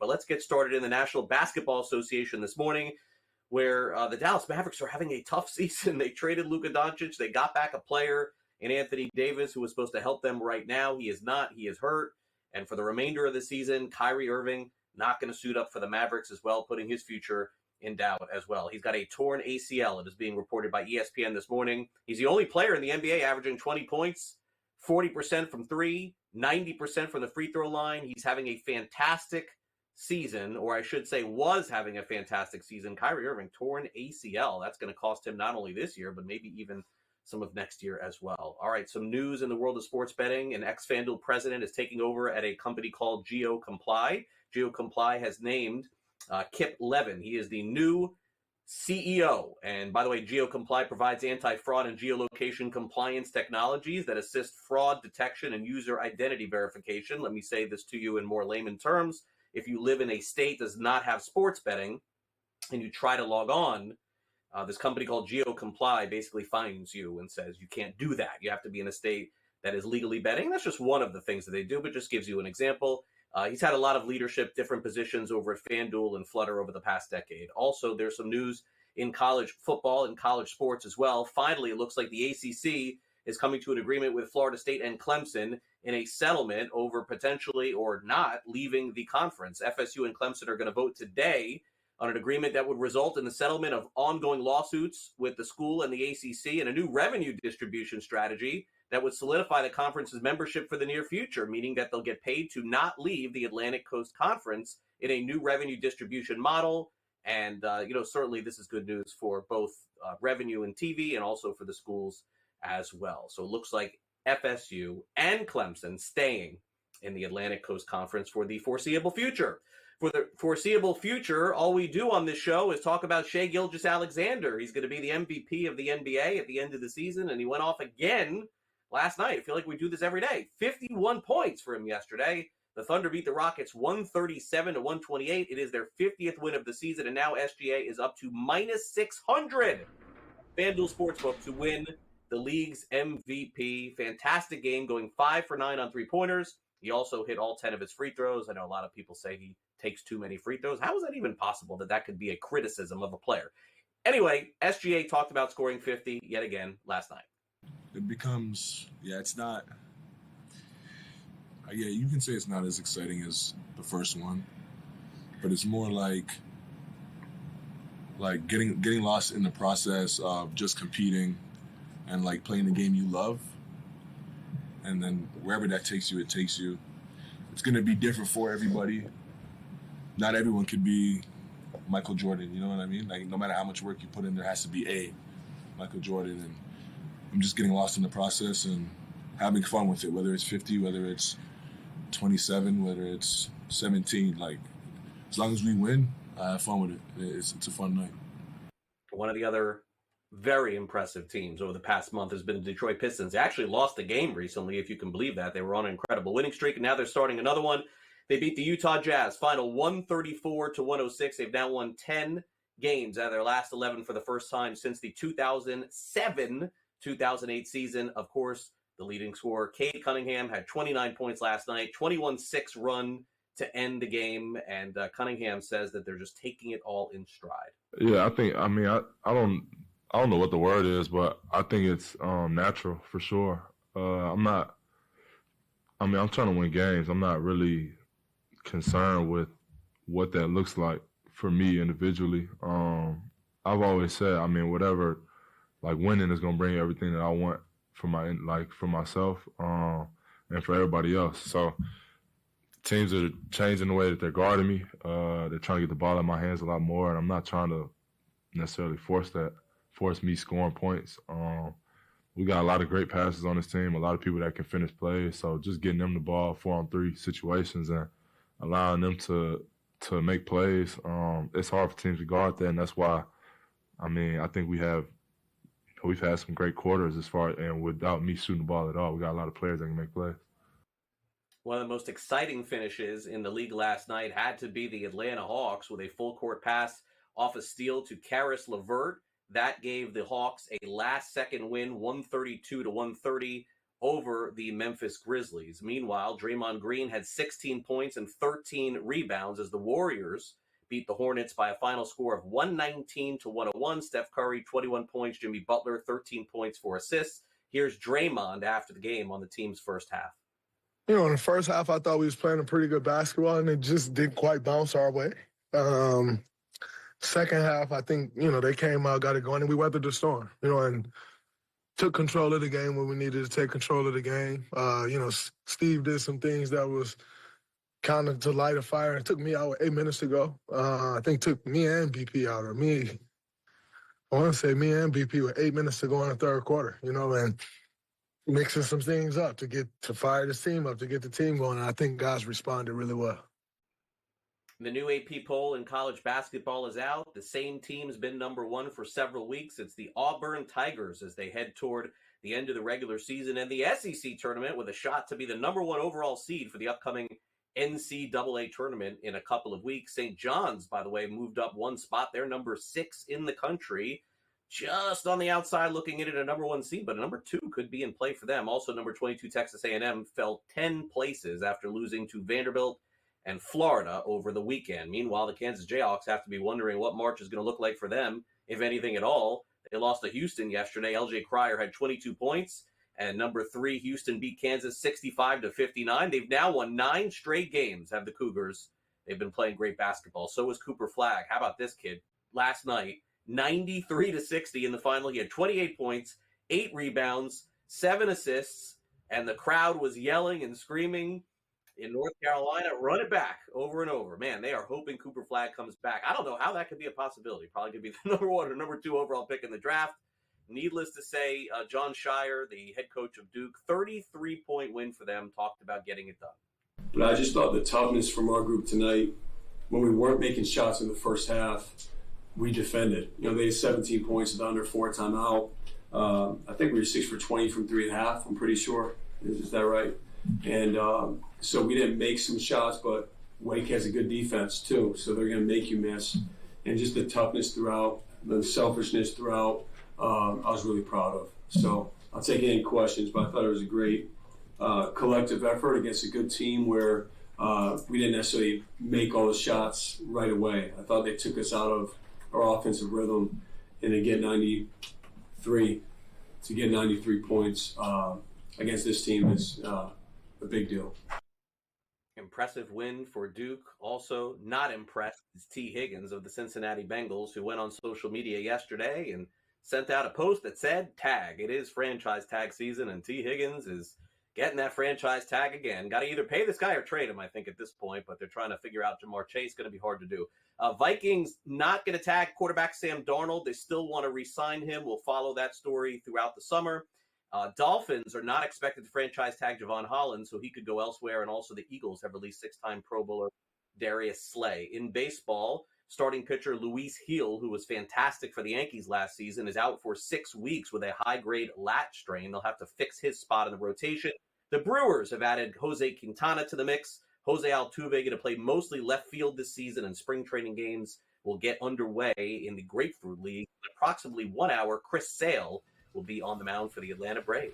But let's get started in the National Basketball Association this morning, where the Dallas Mavericks are having a tough season. They traded Luka Doncic. They got back a player in Anthony Davis who was supposed to help them right now. He is not. He is hurt. And for the remainder of the season, Kyrie Irving not going to suit up for the Mavericks as well, putting his future in doubt as well. He's got a torn ACL. It is being reported by ESPN this morning. He's the only player in the NBA averaging 20 points, 40% from three, 90% from the free throw line. He's having a fantastic season, or I should say was having a fantastic season. Kyrie Irving, torn ACL. That's going to cost him not only this year, but maybe even some of next year as well. All right, some news in the world of sports betting. An ex-FanDuel president is taking over at a company called GeoComply. GeoComply has named Kip Levin. He is the new CEO. And by the way, GeoComply provides anti-fraud and geolocation compliance technologies that assist fraud detection and user identity verification. Let me say this to you in more layman terms. If you live in a state that does not have sports betting and you try to log on, this company called GeoComply basically finds you and says you can't do that. You have to be in a state that is legally betting. That's just one of the things that they do, but just gives you an example. He's had a lot of leadership, different positions over at FanDuel and Flutter over the past decade. Also, there's some news in college football and college sports as well. Finally, it looks like the ACC is coming to an agreement with Florida State and Clemson in a settlement over potentially or not leaving the conference. FSU and Clemson are going to vote today on an agreement that would result in the settlement of ongoing lawsuits with the school and the ACC and a new revenue distribution strategy that would solidify the conference's membership for the near future, meaning that they'll get paid to not leave the Atlantic Coast Conference in a new revenue distribution model. And, certainly this is good news for both revenue and TV and also for the schools as well. So it looks like FSU and Clemson staying in the Atlantic Coast Conference for the foreseeable future. For the foreseeable future, all we do on this show is talk about Shai Gilgeous-Alexander. He's going to be the MVP of the NBA at the end of the season, and he went off again last night. I feel like we do this every day. 51 points for him yesterday. The Thunder beat the Rockets 137-128. It is their 50th win of the season, and now SGA is up to minus 600. FanDuel Sportsbook to win the league's MVP. Fantastic game, going 5 for 9 on three-pointers. He also hit all 10 of his free throws. I know a lot of people say he takes too many free throws. How is that even possible that could be a criticism of a player? Anyway, SGA talked about scoring 50 yet again last night. It becomes, it's not, you can say it's not as exciting as the first one, but it's more like getting lost in the process of just competing and like playing the game you love. And then wherever that takes you, it takes you. It's going to be different for everybody. Not everyone could be Michael Jordan, you know what I mean? Like, no matter how much work you put in, there has to be a Michael Jordan. And I'm just getting lost in the process and having fun with it, whether it's 50, whether it's 27, whether it's 17. Like, as long as we win, I have fun with it. It's a fun night. One of the other very impressive teams over the past month has been the Detroit Pistons. They actually lost the game recently, if you can believe that. They were on an incredible winning streak, and now they're starting another one. They beat the Utah Jazz, final 134-106. They've now won 10 games out of their last 11 for the first time since the 2007-2008 season. Of course, the leading scorer, Cade Cunningham, had 29 points last night, 21-6 run to end the game, and Cunningham says that they're just taking it all in stride. Yeah, I don't know what the word is, but I think it's natural for sure. I'm trying to win games. I'm not really concerned with what that looks like for me individually. I've always said, whatever, like winning is going to bring everything that I want for myself and for everybody else. So teams are changing the way that they're guarding me. They're trying to get the ball in my hands a lot more, and I'm not trying to necessarily force me scoring points. We got a lot of great passes on this team, a lot of people that can finish plays. So just getting them the ball 4-on-3 situations and allowing them to make plays. It's hard for teams to guard that, and that's why, I think we've had some great quarters and without me shooting the ball at all, we got a lot of players that can make plays. One of the most exciting finishes in the league last night had to be the Atlanta Hawks with a full court pass off a steal to Karis LeVert. That gave the Hawks a last-second win, 132-130 over the Memphis Grizzlies. Meanwhile, Draymond Green had 16 points and 13 rebounds as the Warriors beat the Hornets by a final score of 119-101. Steph Curry, 21 points. Jimmy Butler, 13 points, 4 assists. Here's Draymond after the game on the team's first half. You know, in the first half, I thought we was playing a pretty good basketball, and it just didn't quite bounce our way. Second half, I think, you know, they came out, got it going, and we weathered the storm, you know, and took control of the game when we needed to take control of the game. You know, Steve did some things that was kind of to light a fire. It took me out 8 minutes to go. I think took me and BP out, or me. I want to say me and BP with 8 minutes to go in the third quarter, you know, and mixing some things up to fire this team up, to get the team going. And I think guys responded really well. The new AP poll in college basketball is out. The same team's been number one for several weeks. It's the Auburn Tigers as they head toward the end of the regular season and the SEC tournament with a shot to be the number one overall seed for the upcoming NCAA tournament in a couple of weeks. St. John's, by the way, moved up one spot. They're number 6 in the country, just on the outside looking in at a number 1 seed, but a number 2 could be in play for them. Also, number 22 Texas A&M fell 10 places after losing to Vanderbilt and Florida over the weekend. Meanwhile, the Kansas Jayhawks have to be wondering what March is going to look like for them, if anything at all. They lost to Houston yesterday. LJ Cryer had 22 points, and number 3 Houston beat Kansas 65-59. They've now won 9 straight games, have the Cougars. They've been playing great basketball. So was Cooper Flagg. How about this kid? Last night, 93-60 in the final. He had 28 points, 8 rebounds, 7 assists, and the crowd was yelling and screaming in North Carolina, run it back over and over. Man, they are hoping Cooper Flagg comes back. I don't know how that could be a possibility. Probably could be the number 1 or number 2 overall pick in the draft. Needless to say, John Shire, the head coach of Duke, 33-point win for them, talked about getting it done. But I just thought the toughness from our group tonight, when we weren't making shots in the first half, we defended. You know, they had 17 points with under 4 timeout. I think we were 6 for 20 from 3.5, I'm pretty sure. Is that right? And so we didn't make some shots, but Wake has a good defense too, so they're going to make you miss. And just the toughness throughout, the selfishness throughout, I was really proud of. So I'll take any questions, but I thought it was a great collective effort against a good team where we didn't necessarily make all the shots right away. I thought they took us out of our offensive rhythm, and to get 93 points against this team is a big deal. Impressive win for Duke. Also not impressed is T. Higgins of the Cincinnati Bengals, who went on social media yesterday and sent out a post that said, tag. It is franchise tag season, and T. Higgins is getting that franchise tag again. Got to either pay this guy or trade him, I think, at this point, but they're trying to figure out Jamar Chase. Going to be hard to do. Vikings not going to tag quarterback Sam Darnold. They still want to re-sign him. We'll follow that story throughout the summer. Dolphins are not expected to franchise tag Javon Holland, so he could go elsewhere. And also the Eagles have released 6-time Pro Bowler Darius Slay. In baseball, starting pitcher Luis Gil, who was fantastic for the Yankees last season, is out for 6 weeks with a high-grade lat strain. They'll have to fix his spot in the rotation. The Brewers have added Jose Quintana to the mix. Jose Altuve going to play mostly left field this season, and spring training games will get underway in the Grapefruit League. In approximately 1 hour, Chris Sale will be on the mound for the Atlanta Braves.